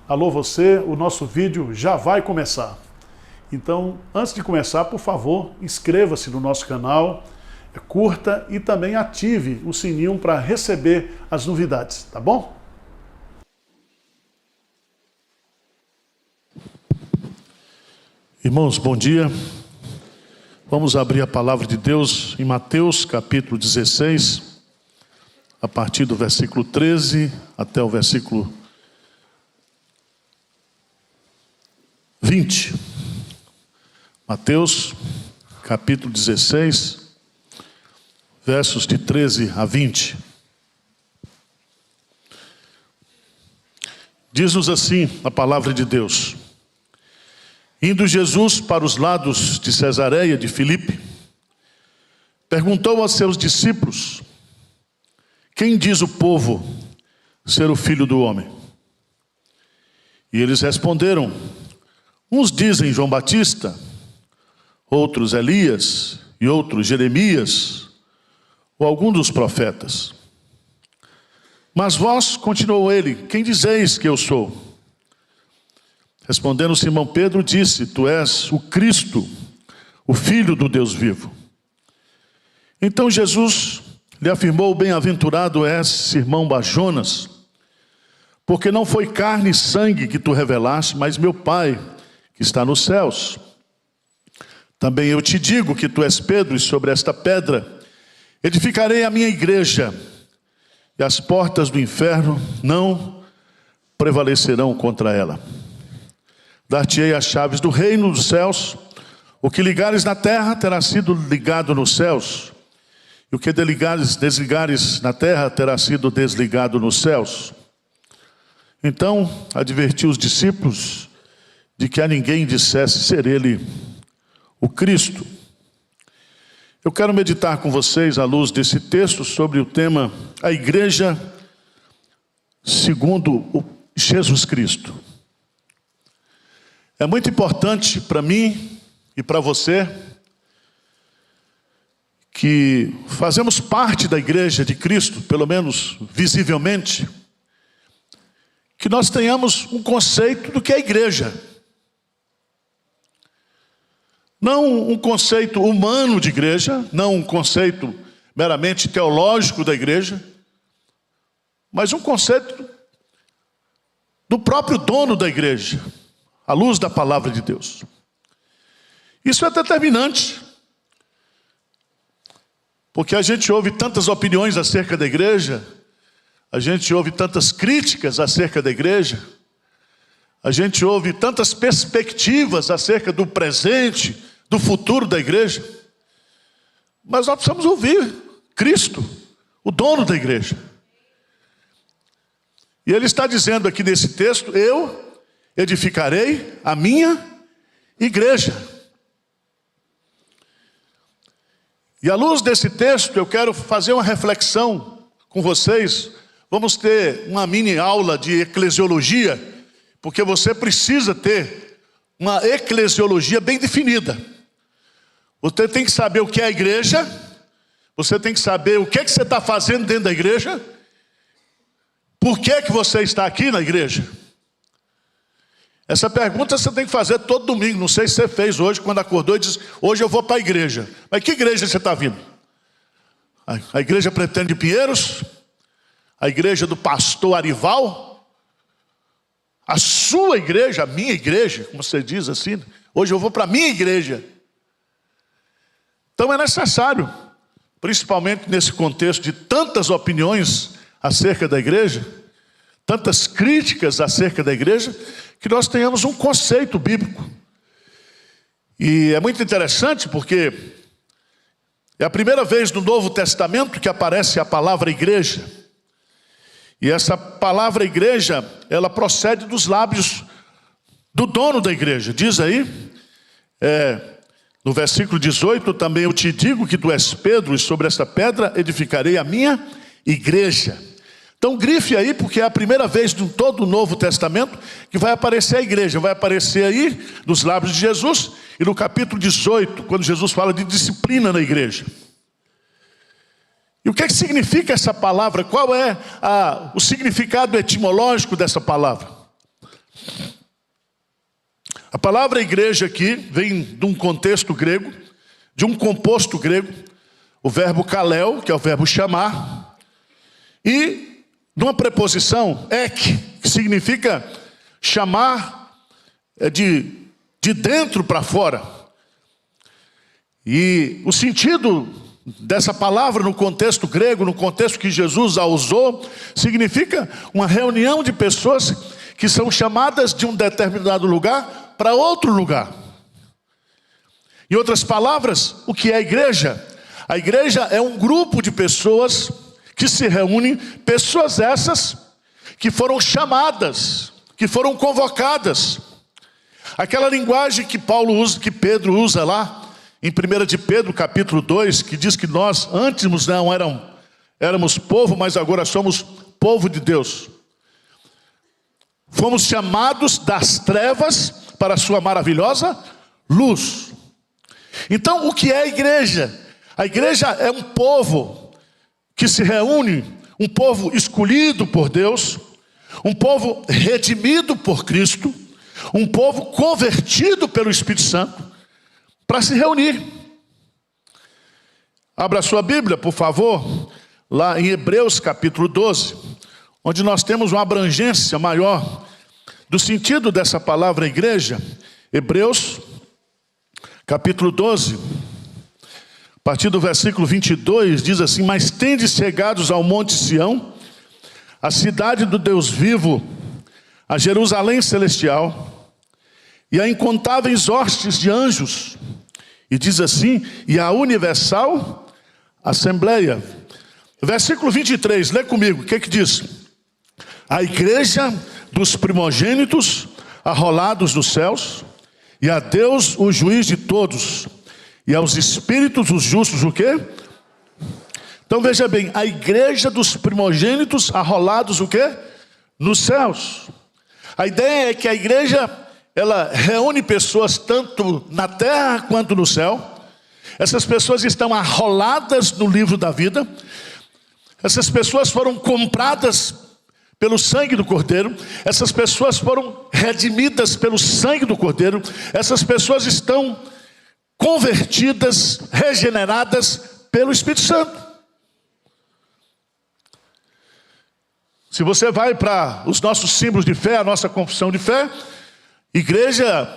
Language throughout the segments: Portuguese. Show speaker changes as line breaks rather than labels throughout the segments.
Alô você, o nosso vídeo já vai começar. Então, antes de começar, por favor, inscreva-se no nosso canal, curta e também ative o sininho para receber as novidades, tá bom? Irmãos, bom dia. Vamos abrir a palavra de Deus em Mateus capítulo 16, a partir do versículo 13 até o versículo 20. Mateus capítulo 16, versos de 13 a 20. Diz-nos assim a palavra de Deus: Indo Jesus para os lados de Cesareia de Filipe, perguntou aos seus discípulos: Quem diz o povo ser o Filho do Homem? E eles responderam: Uns dizem João Batista, outros Elias, e outros Jeremias, ou algum dos profetas. Mas vós, continuou ele, quem dizeis que eu sou? Respondendo Simão Pedro, disse: Tu és o Cristo, o Filho do Deus vivo. Então Jesus lhe afirmou: Bem-aventurado és, Simão Bar-Jonas, porque não foi carne e sangue que tu revelaste, mas meu Pai que está nos céus. Também eu te digo que tu és Pedro, e sobre esta pedra edificarei a minha igreja, e as portas do inferno não prevalecerão contra ela. Dar-te-ei as chaves do reino dos céus. O que ligares na terra terá sido ligado nos céus, e o que desligares na terra terá sido desligado nos céus. Então advertiu os discípulos de que a ninguém dissesse ser ele o Cristo. Eu quero meditar com vocês, à luz desse texto, sobre o tema a igreja segundo Jesus Cristo. É muito importante para mim e para você, que fazemos parte da igreja de Cristo, pelo menos visivelmente, que nós tenhamos um conceito do que é igreja. Não um conceito humano de igreja, não um conceito meramente teológico da igreja, mas um conceito do próprio dono da igreja, à luz da palavra de Deus. Isso é determinante, porque a gente ouve tantas opiniões acerca da igreja, a gente ouve tantas críticas acerca da igreja, a gente ouve tantas perspectivas acerca do presente, do futuro da igreja, mas nós precisamos ouvir Cristo, o dono da igreja. E ele está dizendo aqui nesse texto: eu edificarei a minha igreja. E à luz desse texto eu quero fazer uma reflexão com vocês. Vamos ter uma mini aula de eclesiologia, porque você precisa ter uma eclesiologia bem definida. Você tem que saber o que é a igreja, você tem que saber o que você está fazendo dentro da igreja, por que você está aqui na igreja. Essa pergunta você tem que fazer todo domingo. Não sei se você fez hoje, quando acordou e disse: hoje eu vou para a igreja. Mas que igreja você está vindo? A igreja Pretende de Pinheiros? A igreja do pastor Arival? A sua igreja, a minha igreja, como você diz assim. Hoje eu vou para a minha igreja. Então é necessário, principalmente nesse contexto de tantas opiniões acerca da igreja, tantas críticas acerca da igreja, que nós tenhamos um conceito bíblico. E é muito interessante porque é a primeira vez no Novo Testamento que aparece a palavra igreja. E essa palavra igreja, ela procede dos lábios do dono da igreja. Diz aí, no versículo 18, também eu te digo que tu és Pedro, e sobre esta pedra edificarei a minha igreja. Então grife aí, porque é a primeira vez em todo o Novo Testamento que vai aparecer a igreja. Vai aparecer aí nos lábios de Jesus, e no capítulo 18, quando Jesus fala de disciplina na igreja. E o que significa essa palavra? Qual é o significado etimológico dessa palavra? A palavra igreja aqui vem de um contexto grego, de um composto grego, o verbo kaleo, que é o verbo chamar, e de uma preposição ek, que significa chamar de dentro para fora. E o sentido dessa palavra no contexto grego, no contexto que Jesus a usou, significa uma reunião de pessoas que são chamadas de um determinado lugar para outro lugar. Em outras palavras, o que é a igreja? A igreja é um grupo de pessoas que se reúnem, pessoas essas que foram chamadas, que foram convocadas. Aquela linguagem que Paulo usa, que Pedro usa lá, em 1 de Pedro, capítulo 2, que diz que nós antes não éramos povo, mas agora somos povo de Deus. Fomos chamados das trevas para a sua maravilhosa luz. Então, o que é a igreja? A igreja é um povo que se reúne, um povo escolhido por Deus, um povo redimido por Cristo, um povo convertido pelo Espírito Santo, para se reunir. Abra sua Bíblia, por favor, lá em Hebreus capítulo 12, onde nós temos uma abrangência maior do sentido dessa palavra igreja. Hebreus capítulo 12, a partir do versículo 22, diz assim: mas tendes chegados ao monte Sião, a cidade do Deus vivo, a Jerusalém celestial, e a incontáveis hostes de anjos, e diz assim, e a universal assembleia. Versículo 23, lê comigo, o que diz? A igreja dos primogênitos arrolados dos céus, e a Deus o juiz de todos, e aos espíritos os justos o quê? Então veja bem, a igreja dos primogênitos arrolados o quê? Nos céus. A ideia é que a igreja, ela reúne pessoas tanto na terra quanto no céu. Essas pessoas estão arroladas no livro da vida. Essas pessoas foram compradas pelo sangue do Cordeiro. Essas pessoas foram redimidas pelo sangue do Cordeiro. Essas pessoas estão convertidas, regeneradas pelo Espírito Santo. Se você vai para os nossos símbolos de fé, a nossa confissão de fé, igreja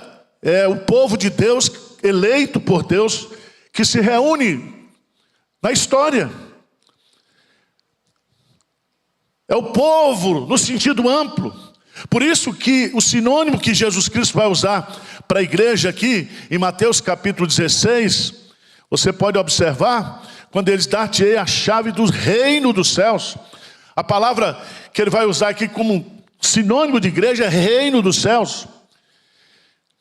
é o povo de Deus, eleito por Deus, que se reúne na história. É o povo no sentido amplo. Por isso que o sinônimo que Jesus Cristo vai usar para a igreja aqui, em Mateus capítulo 16, você pode observar, quando ele diz, dar-te-ei a chave do reino dos céus. A palavra que ele vai usar aqui como sinônimo de igreja é reino dos céus.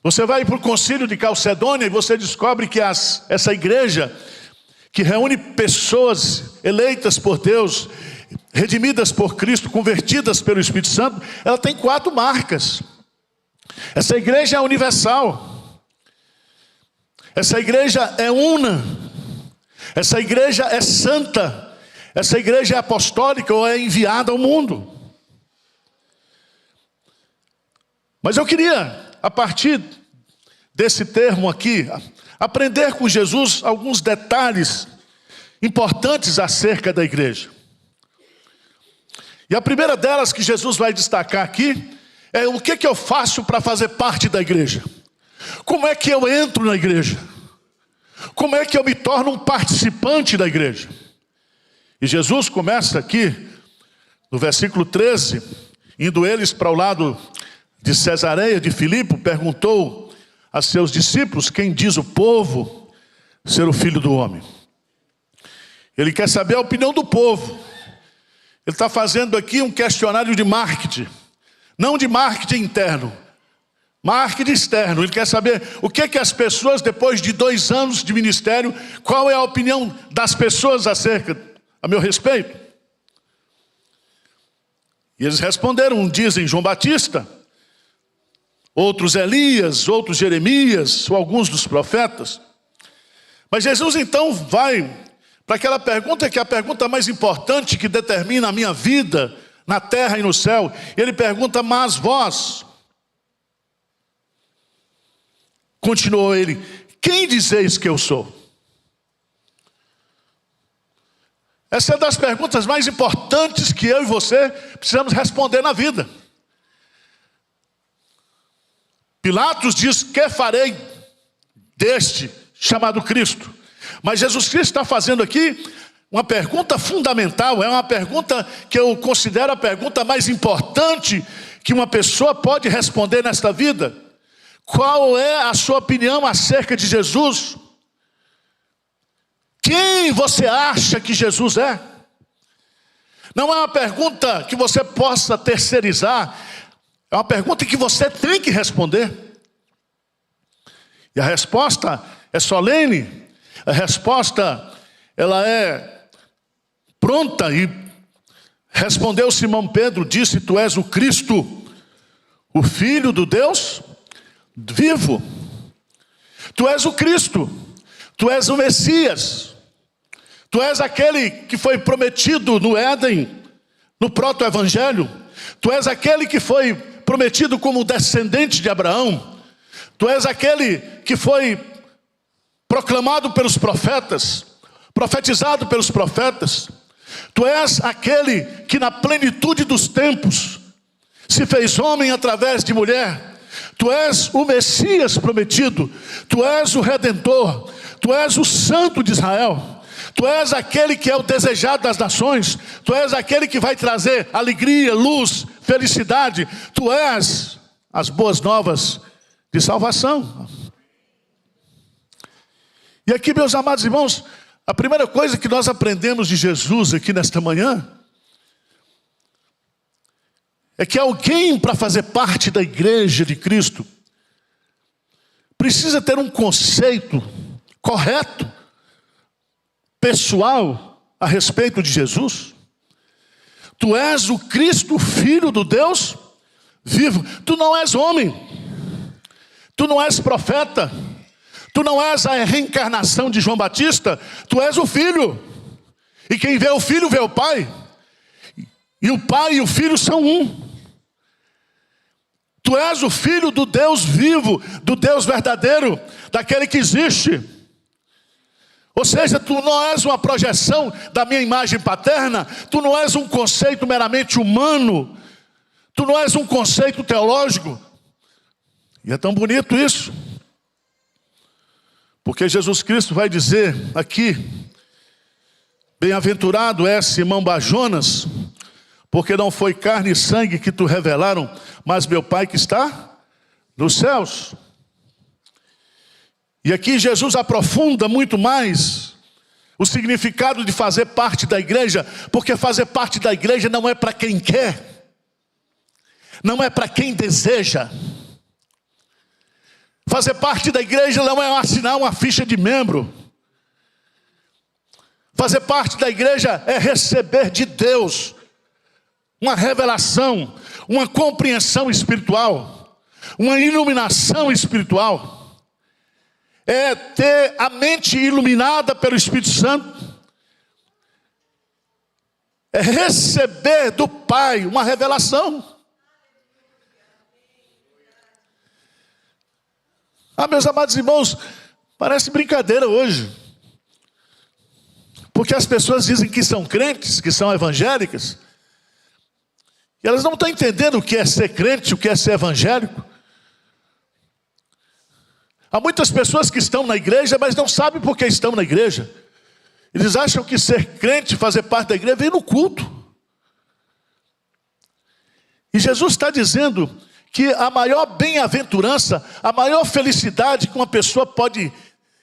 Você vai para o concílio de Calcedônia e você descobre que essa igreja, que reúne pessoas eleitas por Deus, redimidas por Cristo, convertidas pelo Espírito Santo, ela tem 4 marcas. Essa igreja é universal. Essa igreja é una. Essa igreja é santa. Essa igreja é apostólica ou é enviada ao mundo. Mas eu queria, a partir desse termo aqui, aprender com Jesus alguns detalhes importantes acerca da igreja. E a primeira delas que Jesus vai destacar aqui é o que eu faço para fazer parte da igreja. Como é que eu entro na igreja? Como é que eu me torno um participante da igreja? E Jesus começa aqui, no versículo 13, indo eles para o lado de Cesareia, de Filipe, perguntou a seus discípulos, quem diz o povo ser o Filho do Homem? Ele quer saber a opinião do povo. Ele está fazendo aqui um questionário de marketing, não de marketing interno, marketing externo. Ele quer saber o que as pessoas, depois de 2 anos de ministério, qual é a opinião das pessoas a meu respeito. E eles responderam, dizem João Batista, outros Elias, outros Jeremias, ou alguns dos profetas. Mas Jesus então vai para aquela pergunta que é a pergunta mais importante, que determina a minha vida na terra e no céu. Ele pergunta, mas vós, Continuou ele: quem dizeis que eu sou? Essa é das perguntas mais importantes que eu e você precisamos responder na vida. Pilatos diz: que farei deste chamado Cristo? Mas Jesus Cristo está fazendo aqui uma pergunta fundamental, é uma pergunta que eu considero a pergunta mais importante que uma pessoa pode responder nesta vida. Qual é a sua opinião acerca de Jesus? Quem você acha que Jesus é? Não é uma pergunta que você possa terceirizar, é uma pergunta que você tem que responder. E a resposta é solene, a resposta ela é pronta. E respondeu Simão Pedro, disse: tu és o Cristo, o Filho do Deus vivo. Tu és o Cristo, tu és o Messias, tu és aquele que foi prometido no Éden, no proto-evangelho. Tu és aquele que foi prometido como descendente de Abraão. Tu és aquele que foi proclamado pelos profetas, profetizado pelos profetas. Tu és aquele que na plenitude dos tempos se fez homem através de mulher. Tu és o Messias prometido, tu és o Redentor, tu és o Santo de Israel, tu és aquele que é o desejado das nações, tu és aquele que vai trazer alegria, luz, felicidade, tu és as boas novas de salvação. E aqui, meus amados irmãos, a primeira coisa que nós aprendemos de Jesus aqui nesta manhã é que alguém, para fazer parte da igreja de Cristo, precisa ter um conceito correto, pessoal, a respeito de Jesus. Tu és o Cristo, Filho do Deus vivo. Tu não és homem, tu não és profeta, tu não és a reencarnação de João Batista, tu és o Filho. E quem vê o Filho vê o Pai. E o Pai e o Filho são um. Tu és o Filho do Deus vivo, do Deus verdadeiro, daquele que existe. Ou seja, tu não és uma projeção da minha imagem paterna, tu não és um conceito meramente humano, tu não és um conceito teológico. E é tão bonito isso, porque Jesus Cristo vai dizer aqui: bem-aventurado é Simão Bajonas, porque não foi carne e sangue que te revelaram, mas meu Pai que está nos céus. E aqui Jesus aprofunda muito mais o significado de fazer parte da igreja, porque fazer parte da igreja não é para quem quer, não é para quem deseja. Fazer parte da igreja não é assinar uma ficha de membro. Fazer parte da igreja é receber de Deus uma revelação, uma compreensão espiritual, uma iluminação espiritual. É ter a mente iluminada pelo Espírito Santo. É receber do Pai uma revelação. Meus amados irmãos, parece brincadeira hoje. Porque as pessoas dizem que são crentes, que são evangélicas, e elas não estão entendendo o que é ser crente, o que é ser evangélico. Há muitas pessoas que estão na igreja, mas não sabem por que estão na igreja. Eles acham que ser crente, fazer parte da igreja, vem no culto. E Jesus está dizendo que a maior bem-aventurança, a maior felicidade que uma pessoa pode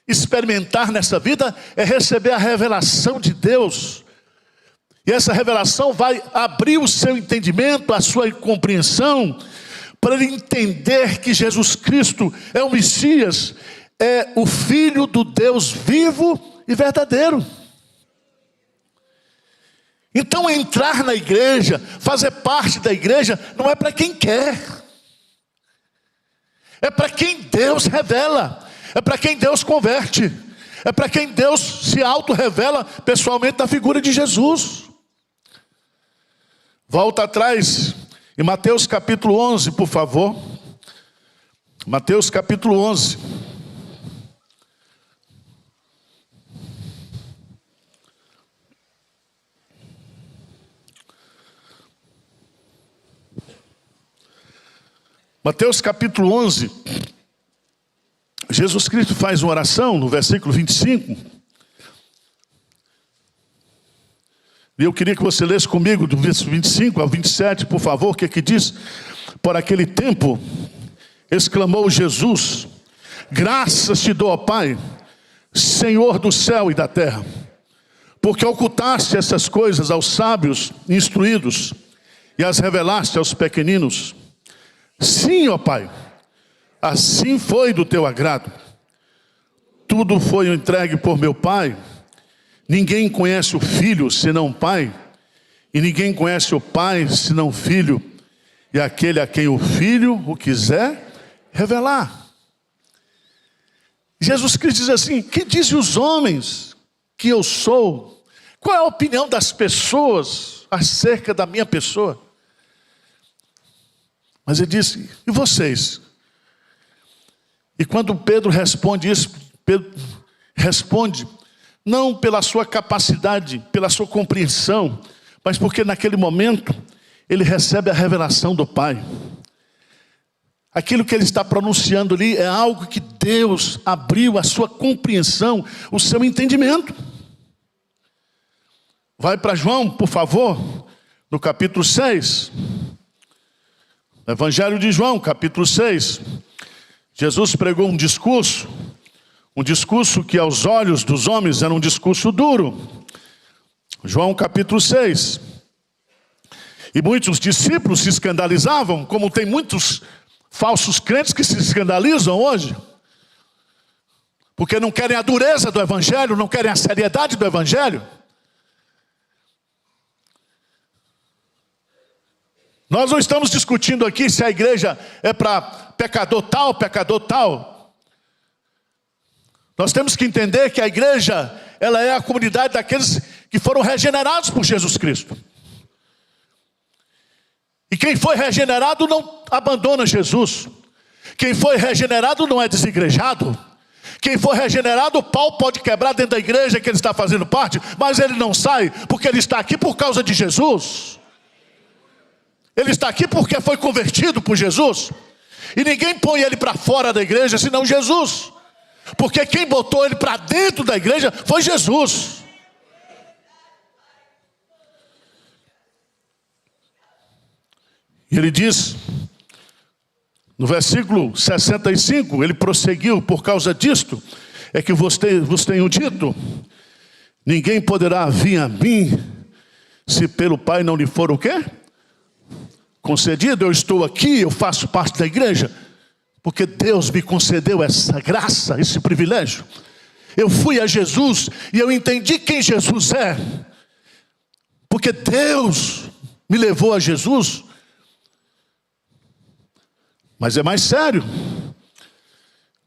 experimentar nessa vida é receber a revelação de Deus. E essa revelação vai abrir o seu entendimento, a sua compreensão, para ele entender que Jesus Cristo é o Messias, é o Filho do Deus vivo e verdadeiro. Então entrar na igreja, fazer parte da igreja, não é para quem quer. É para quem Deus revela, é para quem Deus converte, é para quem Deus se auto-revela pessoalmente na figura de Jesus. Volta atrás, em Mateus capítulo 11, por favor. Mateus capítulo 11. Mateus capítulo 11, Jesus Cristo faz uma oração no versículo 25. E eu queria que você lesse comigo do versículo 25 ao 27, por favor, o que é que diz? Por aquele tempo, exclamou Jesus, graças te dou, ó Pai, Senhor do céu e da terra, porque ocultaste essas coisas aos sábios instruídos e as revelaste aos pequeninos. Sim, ó Pai, assim foi do teu agrado. Tudo foi entregue por meu Pai. Ninguém conhece o Filho senão o Pai, e ninguém conhece o Pai senão o Filho, e aquele a quem o Filho o quiser revelar. Jesus Cristo diz assim: que dizem os homens que eu sou? Qual é a opinião das pessoas acerca da minha pessoa? Mas ele disse: e vocês? E quando Pedro responde isso, Pedro responde não pela sua capacidade, pela sua compreensão, mas porque naquele momento ele recebe a revelação do Pai. Aquilo que ele está pronunciando ali é algo que Deus abriu a sua compreensão, o seu entendimento. Vai para João, por favor, no capítulo 6. Evangelho de João, capítulo 6. Jesus pregou um discurso que aos olhos dos homens era um discurso duro. João capítulo 6. E muitos discípulos se escandalizavam, como tem muitos falsos crentes que se escandalizam hoje, porque não querem a dureza do Evangelho, não querem a seriedade do Evangelho. Nós não estamos discutindo aqui se a igreja é para pecador tal. Nós temos que entender que a igreja, ela é a comunidade daqueles que foram regenerados por Jesus Cristo. E quem foi regenerado não abandona Jesus. Quem foi regenerado não é desigrejado. Quem for regenerado, o pau pode quebrar dentro da igreja que ele está fazendo parte, mas ele não sai, porque ele está aqui por causa de Jesus. Ele está aqui porque foi convertido por Jesus. E ninguém põe ele para fora da igreja, senão Jesus. Porque quem botou ele para dentro da igreja foi Jesus. E ele diz, no versículo 65, ele prosseguiu: por causa disto, é que vos tenho dito, ninguém poderá vir a mim, se pelo Pai não lhe for o quê? Concedido. Eu estou aqui, eu faço parte da igreja, porque Deus me concedeu essa graça, esse privilégio. Eu fui a Jesus e eu entendi quem Jesus é, porque Deus me levou a Jesus. Mas é mais sério.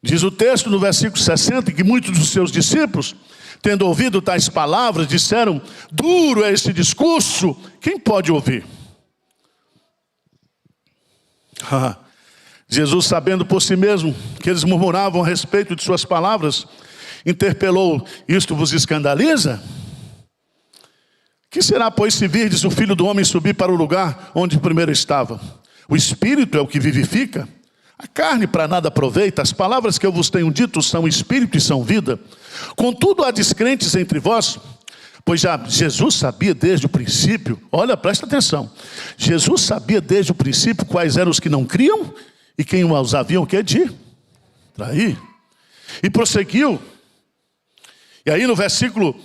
Diz o texto no versículo 60, que muitos dos seus discípulos, tendo ouvido tais palavras, disseram: duro é esse discurso, quem pode ouvir? Jesus, sabendo por si mesmo que eles murmuravam a respeito de suas palavras, interpelou: isto vos escandaliza? Que será, pois, se virdes o Filho do Homem subir para o lugar onde primeiro estava? O Espírito é o que vivifica, a carne para nada aproveita. As palavras que eu vos tenho dito são Espírito e são vida. Contudo, há descrentes entre vós, pois já Jesus sabia desde o princípio, olha, presta atenção, Jesus sabia desde o princípio quais eram os que não criam e quem os haviam que de trair. E prosseguiu. E aí no versículo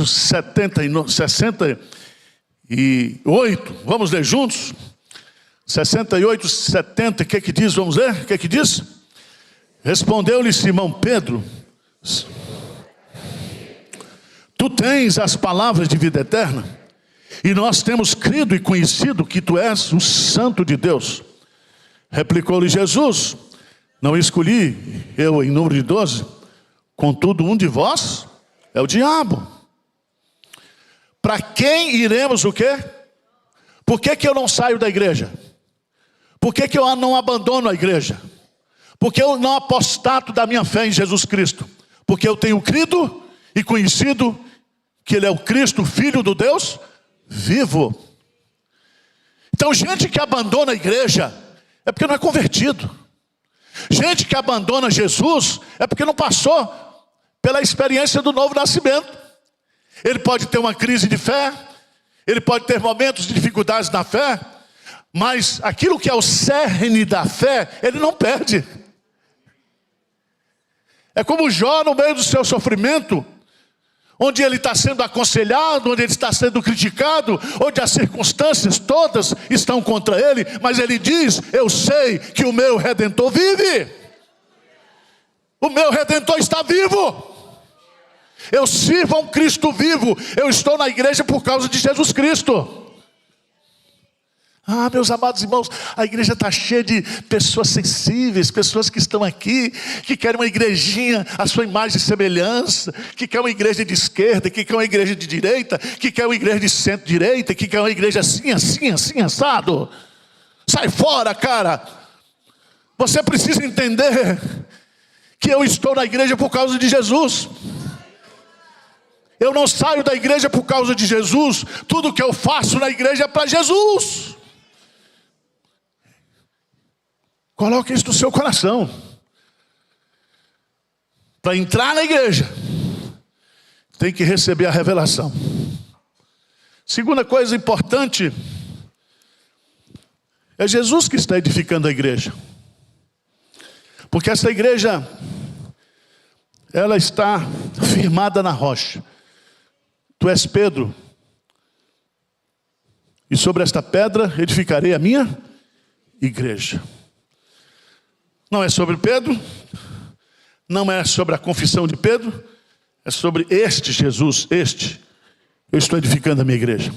68, vamos ler juntos? 68, 70, o que que diz? Vamos ler? O que que diz? Respondeu-lhe Simão Pedro: tu tens as palavras de vida eterna, e nós temos crido e conhecido que tu és o Santo de Deus. Replicou-lhe Jesus: não escolhi eu em número de 12, contudo um de vós é o diabo. Para quem iremos o quê? Por que que eu não saio da igreja? Por que que eu não abandono a igreja? Porque eu não apostato da minha fé em Jesus Cristo? Porque eu tenho crido e conhecido que Ele é o Cristo, Filho do Deus vivo. Então, gente que abandona a igreja é porque não é convertido. Gente que abandona Jesus é porque não passou pela experiência do novo nascimento. Ele pode ter uma crise de fé, ele pode ter momentos de dificuldades na fé, mas aquilo que é o cerne da fé, ele não perde. É como Jó no meio do seu sofrimento, onde ele está sendo aconselhado, onde ele está sendo criticado, onde as circunstâncias todas estão contra ele, mas ele diz: eu sei que o meu Redentor vive. O meu Redentor está vivo. Eu sirvo a um Cristo vivo. Eu estou na igreja por causa de Jesus Cristo. Ah, meus amados irmãos, a igreja está cheia de pessoas sensíveis, pessoas que estão aqui, que querem uma igrejinha à sua imagem e semelhança, que quer uma igreja de esquerda, que quer uma igreja de direita, que quer uma igreja de centro-direita, que quer uma igreja assim, assim, assim, assado. Sai fora, cara. Você precisa entender que eu estou na igreja por causa de Jesus. Eu não saio da igreja por causa de Jesus. Tudo que eu faço na igreja é para Jesus. Coloque isso no seu coração. Para entrar na igreja, tem que receber a revelação. Segunda coisa importante, é Jesus que está edificando a igreja. Porque essa igreja, ela está firmada na rocha. Tu és Pedro, e sobre esta pedra edificarei a minha igreja. Não é sobre Pedro, não é sobre a confissão de Pedro, é sobre este Jesus, eu estou edificando a minha igreja.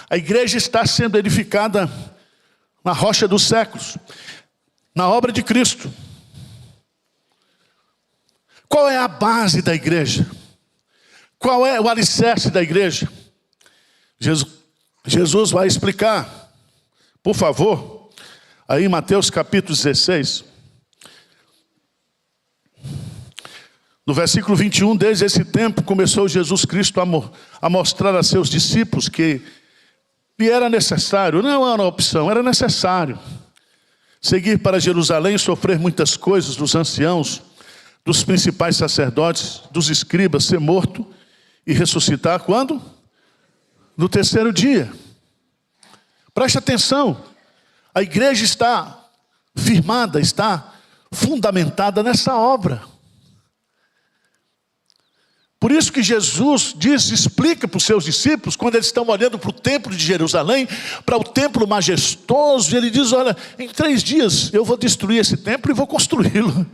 A igreja está sendo edificada na rocha dos séculos, na obra de Cristo. Qual é a base da igreja? Qual é o alicerce da igreja? Jesus vai explicar, por favor, aí em Mateus capítulo 16. No versículo 21, desde esse tempo começou Jesus Cristo a mostrar a seus discípulos que lhe era necessário, não era uma opção, era necessário seguir para Jerusalém e sofrer muitas coisas dos anciãos, dos principais sacerdotes, dos escribas, ser morto e ressuscitar quando? No terceiro dia. Preste atenção, a igreja está firmada, está fundamentada nessa obra. Por isso que Jesus explica para os seus discípulos, quando eles estão olhando para o templo de Jerusalém, para o templo majestoso, ele diz: olha, em 3 dias eu vou destruir esse templo e vou construí-lo.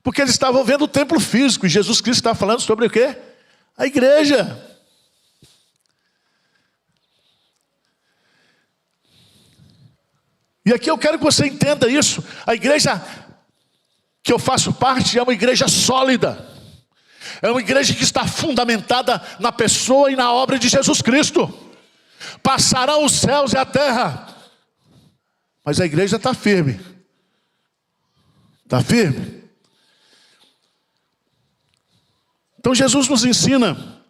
Porque eles estavam vendo o templo físico, e Jesus Cristo está falando sobre o quê? A igreja. E aqui eu quero que você entenda isso. A igreja que eu faço parte é uma igreja sólida. É uma igreja que está fundamentada na pessoa e na obra de Jesus Cristo. Passarão os céus e a terra, mas a igreja está firme. Está firme. Então Jesus nos ensina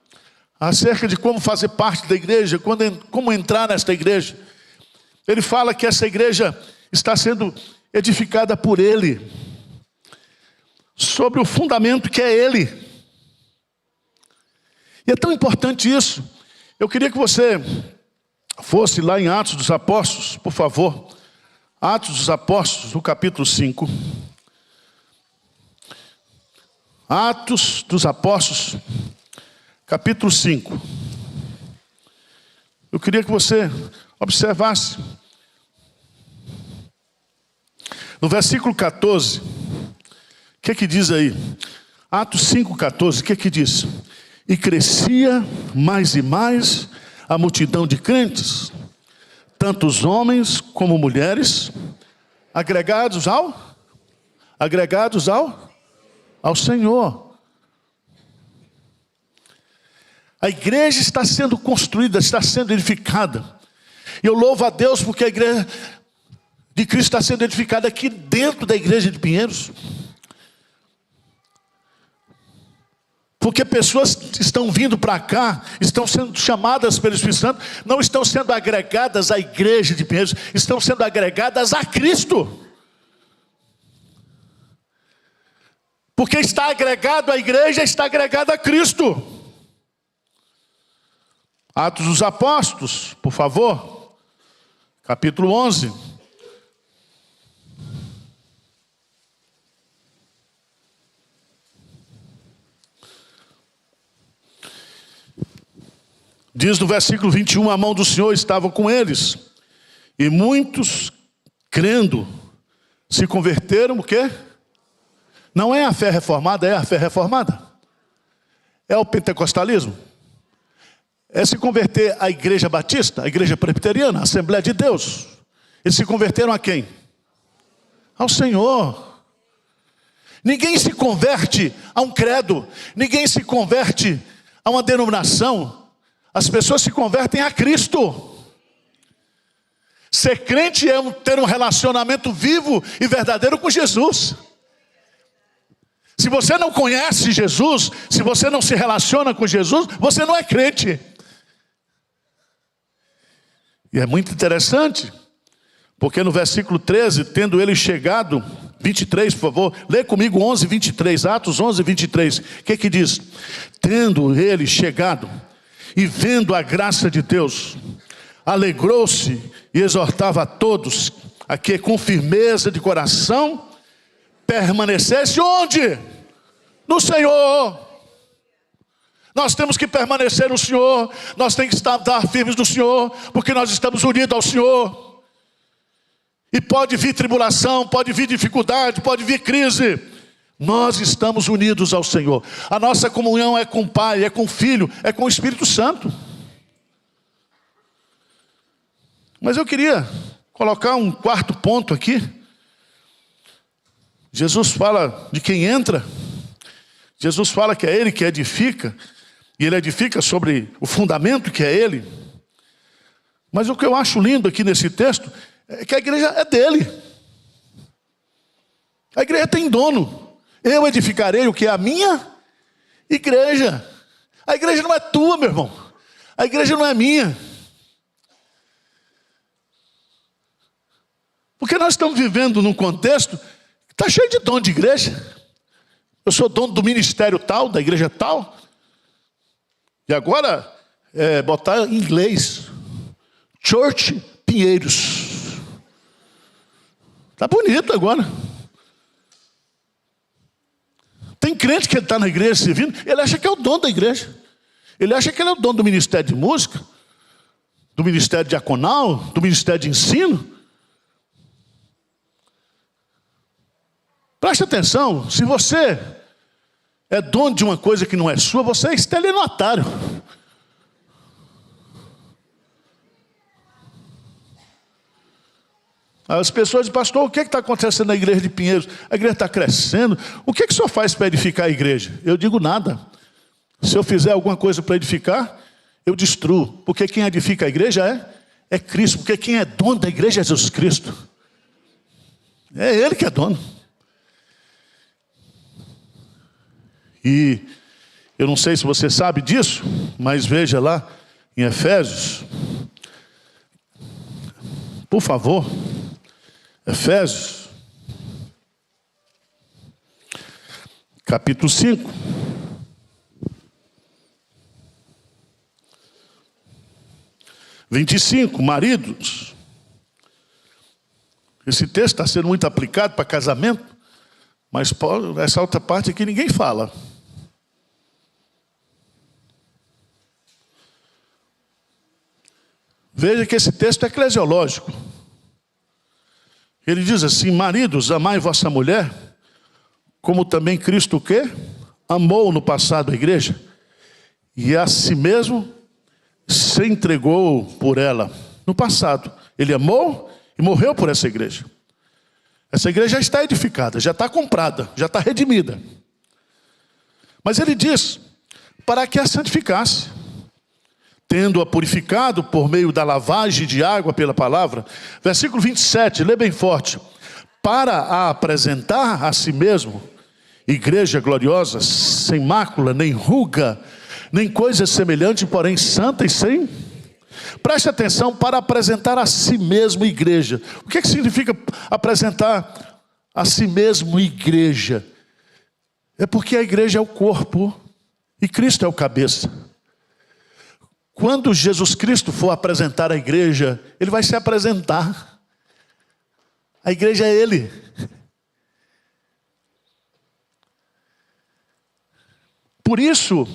acerca de como fazer parte da igreja, como entrar nesta igreja. Ele fala que essa igreja está sendo edificada por Ele, sobre o fundamento que é Ele. E é tão importante isso. Eu queria que você fosse lá em Atos dos Apóstolos, por favor. Atos dos Apóstolos, no capítulo 5. Atos dos Apóstolos, capítulo 5. Eu queria que você observasse. No versículo 14, o que diz aí? Atos 5,14, o que diz? E crescia mais e mais a multidão de crentes, tanto os homens como mulheres, agregados ao Senhor. A igreja está sendo construída, está sendo edificada. E eu louvo a Deus porque a igreja de Cristo está sendo edificada aqui dentro da igreja de Pinheiros. Porque pessoas estão vindo para cá, estão sendo chamadas pelo Espírito Santo, não estão sendo agregadas à igreja de Pinheiros, estão sendo agregadas a Cristo. Porque está agregado à igreja, está agregado a Cristo. Atos dos Apóstolos, por favor, capítulo 11. Diz no versículo 21, a mão do Senhor estava com eles, e muitos, crendo, se converteram, o quê? Não é a fé reformada, é a fé reformada. É o pentecostalismo. É se converter à igreja batista, à igreja presbiteriana, à Assembleia de Deus. Eles se converteram a quem? Ao Senhor. Ninguém se converte a um credo, ninguém se converte a uma denominação. As pessoas se convertem a Cristo. Ser crente é ter um relacionamento vivo e verdadeiro com Jesus. Se você não conhece Jesus, se você não se relaciona com Jesus, você não é crente. E é muito interessante, porque no versículo 13, tendo ele chegado, 23, por favor, lê comigo 11, 23, Atos 11, 23, o que diz? Tendo ele chegado, e vendo a graça de Deus, alegrou-se e exortava a todos a que com firmeza de coração permanecesse onde? No Senhor. Nós temos que permanecer no Senhor, nós temos que estar firmes no Senhor, porque nós estamos unidos ao Senhor. E pode vir tribulação, pode vir dificuldade, pode vir crise. Nós estamos unidos ao Senhor. A nossa comunhão é com o Pai, é com o Filho, é com o Espírito Santo. Mas eu queria colocar um quarto ponto aqui. Jesus fala de quem entra. Jesus fala que é Ele que edifica. E Ele edifica sobre o fundamento que é Ele. Mas o que eu acho lindo aqui nesse texto é que a igreja é dele. A igreja tem dono. Eu edificarei o que é a minha igreja. A igreja não é tua, meu irmão. A igreja não é minha. Porque nós estamos vivendo num contexto que está cheio de dono de igreja. Eu sou dono do ministério tal, da igreja tal. E agora, botar em inglês. Church Pinheiros. Está bonito agora. Tem crente que ele está na igreja servindo, ele acha que é o dono da igreja. Ele acha que ele é o dono do ministério de música, do ministério diaconal, do ministério de ensino. Preste atenção, se você é dono de uma coisa que não é sua, você é estelionatário. As pessoas dizem, pastor, o que está acontecendo na igreja de Pinheiros? A igreja está crescendo. O que o senhor faz para edificar a igreja? Eu digo nada. Se eu fizer alguma coisa para edificar, eu destruo. Porque quem edifica a igreja é Cristo. Porque quem é dono da igreja é Jesus Cristo. É Ele que é dono. E eu não sei se você sabe disso, mas veja lá em Efésios. Por favor. Efésios, capítulo 5. Maridos. Esse texto está sendo muito aplicado para casamento, mas essa outra parte aqui ninguém fala. Veja que esse texto é eclesiológico. Ele diz assim, maridos, amai vossa mulher, como também Cristo o quê? Amou no passado a igreja, e a si mesmo se entregou por ela. No passado, ele amou e morreu por essa igreja. Essa igreja já está edificada, já está comprada, já está redimida. Mas ele diz, para que a santificasse, tendo-a purificado por meio da lavagem de água pela palavra. Versículo 27, lê bem forte. Para a apresentar a si mesmo, igreja gloriosa, sem mácula, nem ruga, nem coisa semelhante, porém santa e sem... Preste atenção, para apresentar a si mesmo igreja. O que significa apresentar a si mesmo igreja? É porque a igreja é o corpo e Cristo é o cabeça. Quando Jesus Cristo for apresentar a igreja, Ele vai se apresentar. A igreja é Ele. Por isso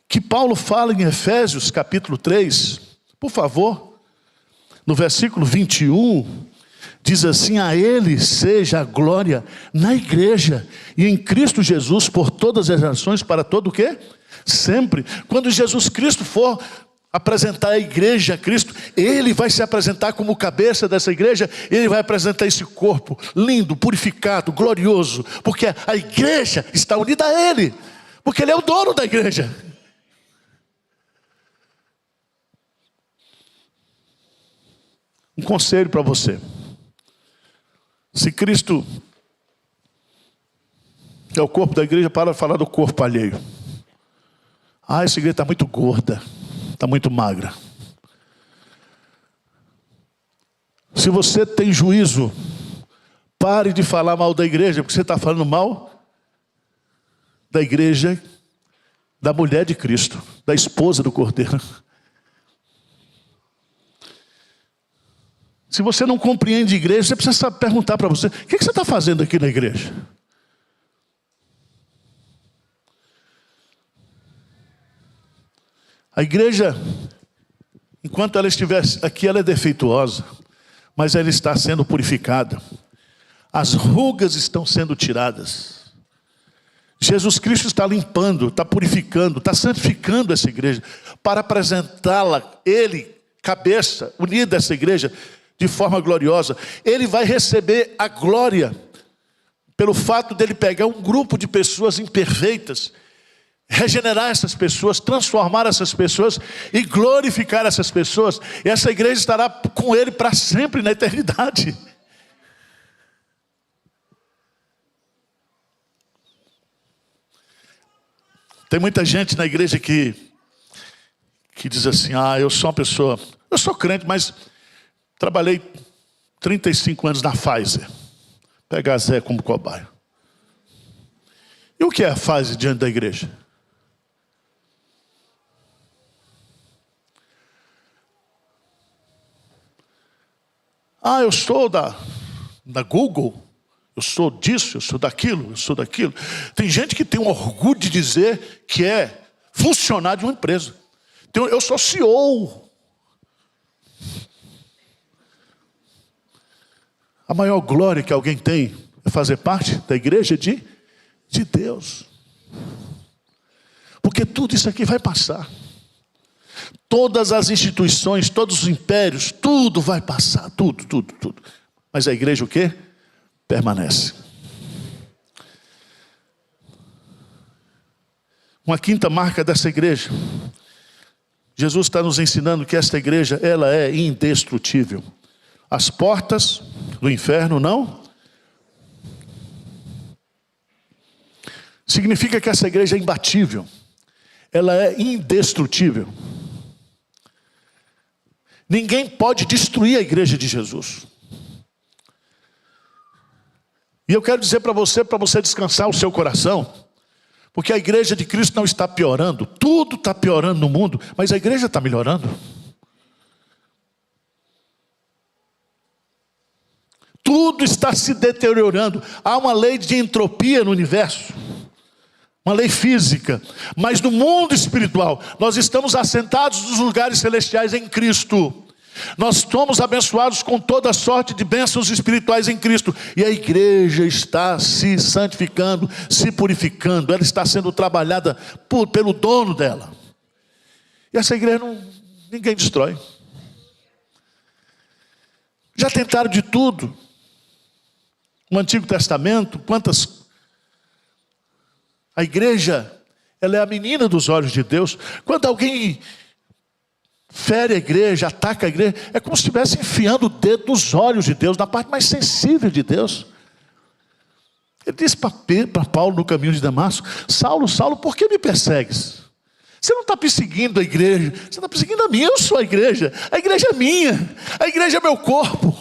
que Paulo fala em Efésios capítulo 3, por favor, no versículo 21, diz assim: a Ele seja a glória na igreja e em Cristo Jesus por todas as gerações, para todo o quê? Sempre. Quando Jesus Cristo for apresentar a igreja a Cristo, Ele vai se apresentar como cabeça dessa igreja. Ele vai apresentar esse corpo lindo, purificado, glorioso, porque a igreja está unida a Ele, porque Ele é o dono da igreja. Um conselho para você: se Cristo é o corpo da igreja, para de falar do corpo alheio. Ah, essa igreja está muito gorda, está muito magra. Se você tem juízo, pare de falar mal da igreja, porque você está falando mal da igreja, da mulher de Cristo, da esposa do Cordeiro. Se você não compreende a igreja, você precisa perguntar para você: o que você está fazendo aqui na igreja? A igreja, enquanto ela estiver aqui, ela é defeituosa, mas ela está sendo purificada. As rugas estão sendo tiradas. Jesus Cristo está limpando, está purificando, está santificando essa igreja, para apresentá-la, Ele, cabeça, unida a essa igreja, de forma gloriosa. Ele vai receber a glória, pelo fato dele pegar um grupo de pessoas imperfeitas, regenerar essas pessoas, transformar essas pessoas e glorificar essas pessoas. E essa igreja estará com Ele para sempre na eternidade. Tem muita gente na igreja que diz assim: ah, eu sou uma pessoa, eu sou crente, mas trabalhei 35 anos na Pfizer. Pegar Zé como cobaia. E o que é a Pfizer diante da igreja? Ah, eu sou da Google, eu sou disso, eu sou daquilo, eu sou daquilo. Tem gente que tem um orgulho de dizer que é funcionário de uma empresa. Eu sou CEO. A maior glória que alguém tem é fazer parte da igreja de Deus. Porque tudo isso aqui vai passar. Todas as instituições, todos os impérios, tudo vai passar, tudo. Mas a igreja o quê? Permanece. Uma quinta marca dessa igreja. Jesus está nos ensinando que esta igreja, ela é indestrutível. As portas do inferno não. Significa que essa igreja é imbatível. Ela é indestrutível. Ninguém pode destruir a igreja de Jesus. E eu quero dizer para você descansar o seu coração, porque a igreja de Cristo não está piorando. Tudo está piorando no mundo, mas a igreja está melhorando. Tudo está se deteriorando. Há uma lei de entropia no universo, uma lei física, mas no mundo espiritual, nós estamos assentados nos lugares celestiais em Cristo. Nós somos abençoados com toda sorte de bênçãos espirituais em Cristo. E a igreja está se santificando, se purificando. Ela está sendo trabalhada pelo dono dela. E essa igreja ninguém destrói. Já tentaram de tudo. No Antigo Testamento, a igreja, ela é a menina dos olhos de Deus. Quando alguém fere a igreja, ataca a igreja, é como se estivesse enfiando o dedo nos olhos de Deus, na parte mais sensível de Deus. Ele disse para Paulo no caminho de Damasco: Saulo, Saulo, por que me persegues? Você não está perseguindo a igreja, você está perseguindo a mim. Eu sou a igreja é minha, a igreja é meu corpo.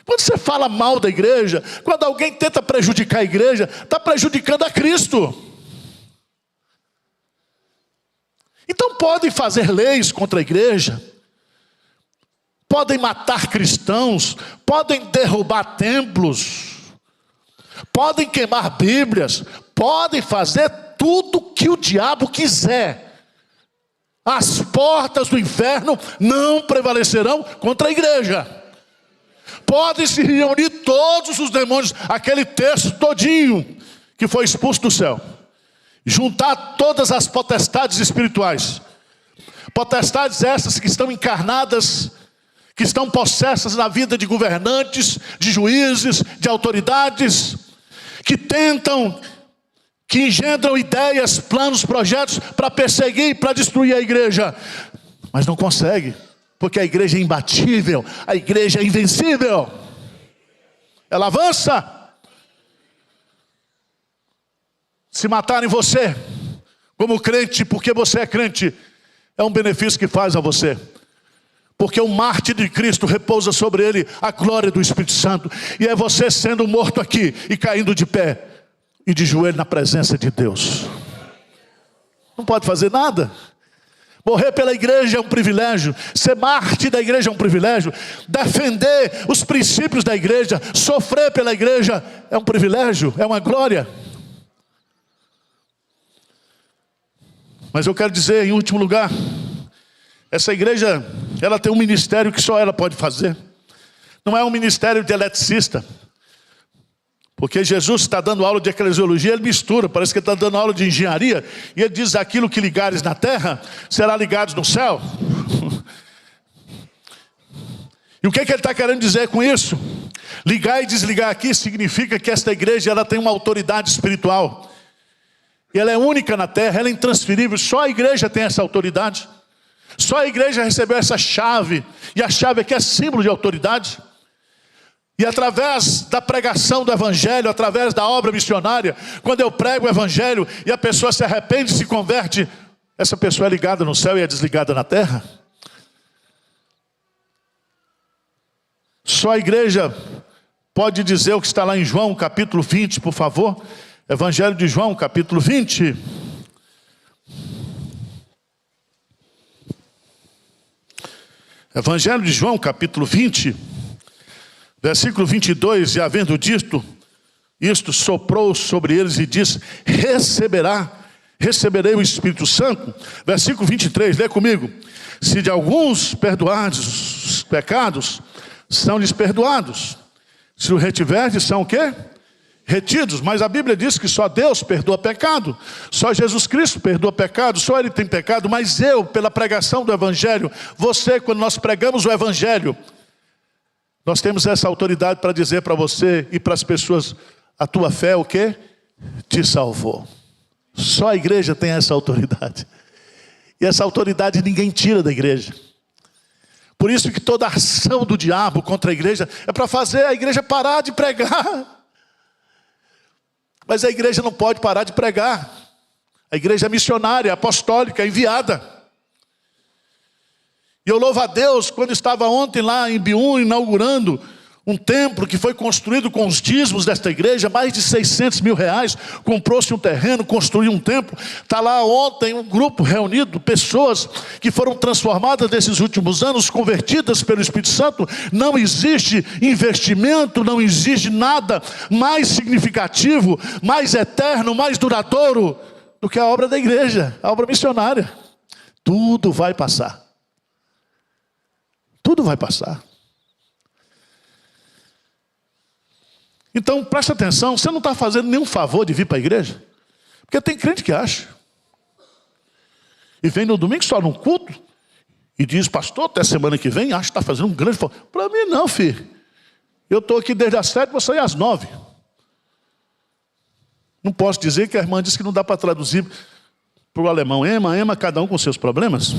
Quando você fala mal da igreja, quando alguém tenta prejudicar a igreja, está prejudicando a Cristo. Então podem fazer leis contra a igreja, podem matar cristãos, podem derrubar templos, podem queimar Bíblias, podem fazer tudo que o diabo quiser. As portas do inferno não prevalecerão contra a igreja. Podem se reunir todos os demônios, aquele texto todinho que foi expulso do céu, juntar todas as potestades espirituais, potestades essas que estão encarnadas, que estão possessas na vida de governantes, de juízes, de autoridades, que tentam, que engendram ideias, planos, projetos para perseguir, para destruir a igreja, mas não consegue, porque a igreja é imbatível, a igreja é invencível, ela avança. Se matarem você, como crente, porque você é crente, é um benefício que faz a você, porque o mártir de Cristo repousa sobre ele a glória do Espírito Santo, e é você sendo morto aqui e caindo de pé e de joelho na presença de Deus. Não pode fazer nada. Morrer pela igreja é um privilégio, ser mártir da igreja é um privilégio, defender os princípios da igreja, sofrer pela igreja é um privilégio, é uma glória. Mas eu quero dizer, em último lugar, essa igreja, ela tem um ministério que só ela pode fazer. Não é um ministério de eletricista, porque Jesus está dando aula de eclesiologia, ele mistura, parece que ele está dando aula de engenharia, e ele diz: aquilo que ligares na terra, será ligado no céu. E o que ele está querendo dizer com isso? Ligar e desligar aqui significa que esta igreja, ela tem uma autoridade espiritual, e ela é única na terra, ela é intransferível, só a igreja tem essa autoridade, só a igreja recebeu essa chave, e a chave aqui é símbolo de autoridade. E através da pregação do evangelho, através da obra missionária, quando eu prego o evangelho e a pessoa se arrepende e se converte, essa pessoa é ligada no céu e é desligada na terra. Só a igreja pode dizer o que está lá em João capítulo 20, por favor. Evangelho de João capítulo 20. Evangelho de João capítulo 20. Versículo 22, e havendo dito isto, soprou sobre eles e disse: receberei o Espírito Santo. Versículo 23, lê comigo: se de alguns perdoardes os pecados, são-lhes perdoados. Se o retiverdes, são o quê? Retidos. Mas a Bíblia diz que só Deus perdoa pecado, só Jesus Cristo perdoa pecado, só Ele tem pecado. Mas eu, pela pregação do Evangelho, você, quando nós pregamos o Evangelho, nós temos essa autoridade para dizer para você e para as pessoas: a tua fé, o quê? Te salvou. Só a igreja tem essa autoridade. E essa autoridade ninguém tira da igreja. Por isso que toda ação do diabo contra a igreja é para fazer a igreja parar de pregar. Mas a igreja não pode parar de pregar. A igreja é missionária, apostólica, enviada. E eu louvo a Deus, quando estava ontem lá em Biúna, inaugurando um templo que foi construído com os dízimos desta igreja, mais de 600 mil reais, comprou-se um terreno, construiu um templo. Está lá ontem um grupo reunido, pessoas que foram transformadas nesses últimos anos, convertidas pelo Espírito Santo. Não existe investimento, não existe nada mais significativo, mais eterno, mais duradouro do que a obra da igreja, a obra missionária. Tudo vai passar. Tudo vai passar. Então presta atenção, você não está fazendo nenhum favor de vir para a igreja, porque tem crente que acha, e vem no domingo só num culto, e diz: pastor, até semana que vem, acho que está fazendo um grande favor. Para mim não, filho, eu estou aqui desde as 7, vou sair às 9. Não posso dizer que a irmã disse que não dá para traduzir para o alemão: ema, cada um com seus problemas.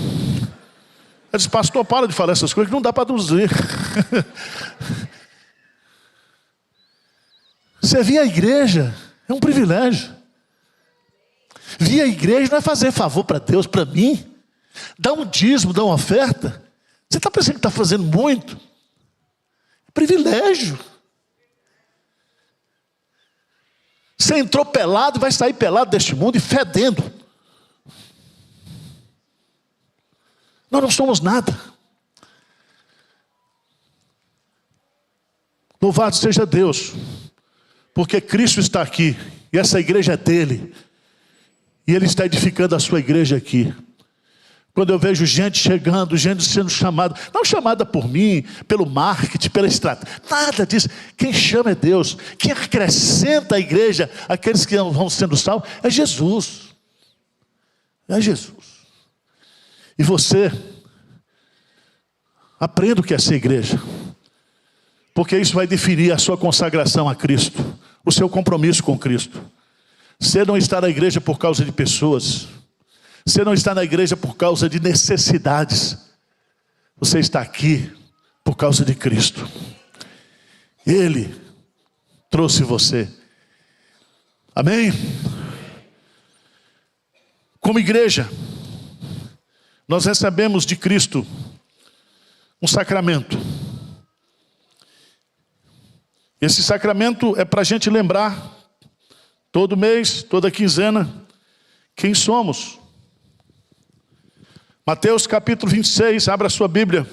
Ela disse: pastor, para de falar essas coisas que não dá para traduzir. Você vir à igreja é um privilégio. Vir à igreja não é fazer favor para Deus, para mim. Dar um dízimo, dar uma oferta. Você está pensando que está fazendo muito? É privilégio. Você entrou pelado e vai sair pelado deste mundo e fedendo. Nós não somos nada. Louvado seja Deus, porque Cristo está aqui e essa igreja é dele. E Ele está edificando a sua igreja aqui. Quando eu vejo gente chegando, gente sendo chamada, não chamada por mim, pelo marketing, pela estratégia, nada disso. Quem chama é Deus. Quem acrescenta à igreja aqueles que vão sendo salvos é Jesus. É Jesus. E você, aprenda o que é ser igreja. Porque isso vai definir a sua consagração a Cristo, o seu compromisso com Cristo. Você não está na igreja por causa de pessoas. Você não está na igreja por causa de necessidades. Você está aqui por causa de Cristo. Ele trouxe você. Amém? Como igreja, nós recebemos de Cristo um sacramento. Esse sacramento é para a gente lembrar, todo mês, toda quinzena, quem somos. Mateus capítulo 26, abra a sua Bíblia.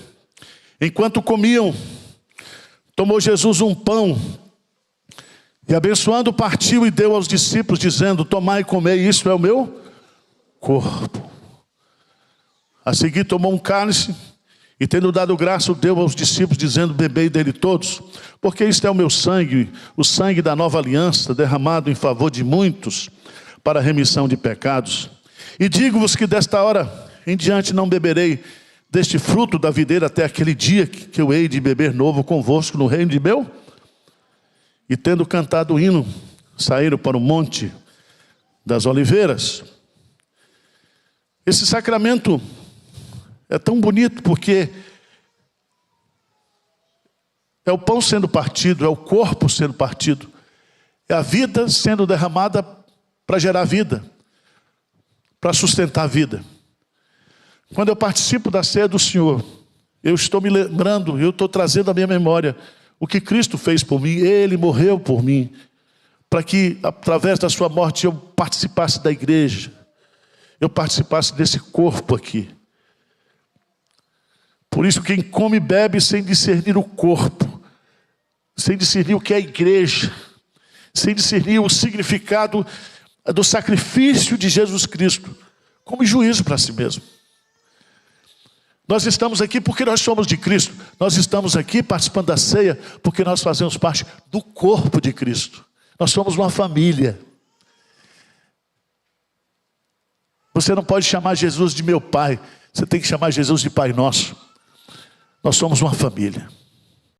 Enquanto comiam, tomou Jesus um pão, e abençoando partiu e deu aos discípulos, dizendo: tomai e comei, isso é o meu corpo. A seguir tomou um cálice, e tendo dado graça, o deu aos discípulos, dizendo: bebei dele todos, porque isto é o meu sangue, o sangue da nova aliança, derramado em favor de muitos, para a remissão de pecados. E digo-vos que desta hora em diante não beberei deste fruto da videira até aquele dia que eu hei de beber novo convosco no reino de meu. E tendo cantado o hino, saíram para o monte das oliveiras. Esse sacramento é tão bonito porque é o pão sendo partido, é o corpo sendo partido, é a vida sendo derramada para gerar vida, para sustentar a vida. Quando eu participo da ceia do Senhor, eu estou me lembrando, eu estou trazendo à minha memória o que Cristo fez por mim. Ele morreu por mim, para que através da sua morte eu participasse da igreja, eu participasse desse corpo aqui. Por isso quem come e bebe sem discernir o corpo, sem discernir o que é a igreja, sem discernir o significado do sacrifício de Jesus Cristo, come juízo para si mesmo. Nós estamos aqui porque nós somos de Cristo. Nós estamos aqui participando da ceia porque nós fazemos parte do corpo de Cristo. Nós somos uma família. Você não pode chamar Jesus de meu pai. Você tem que chamar Jesus de Pai Nosso. Nós somos uma família.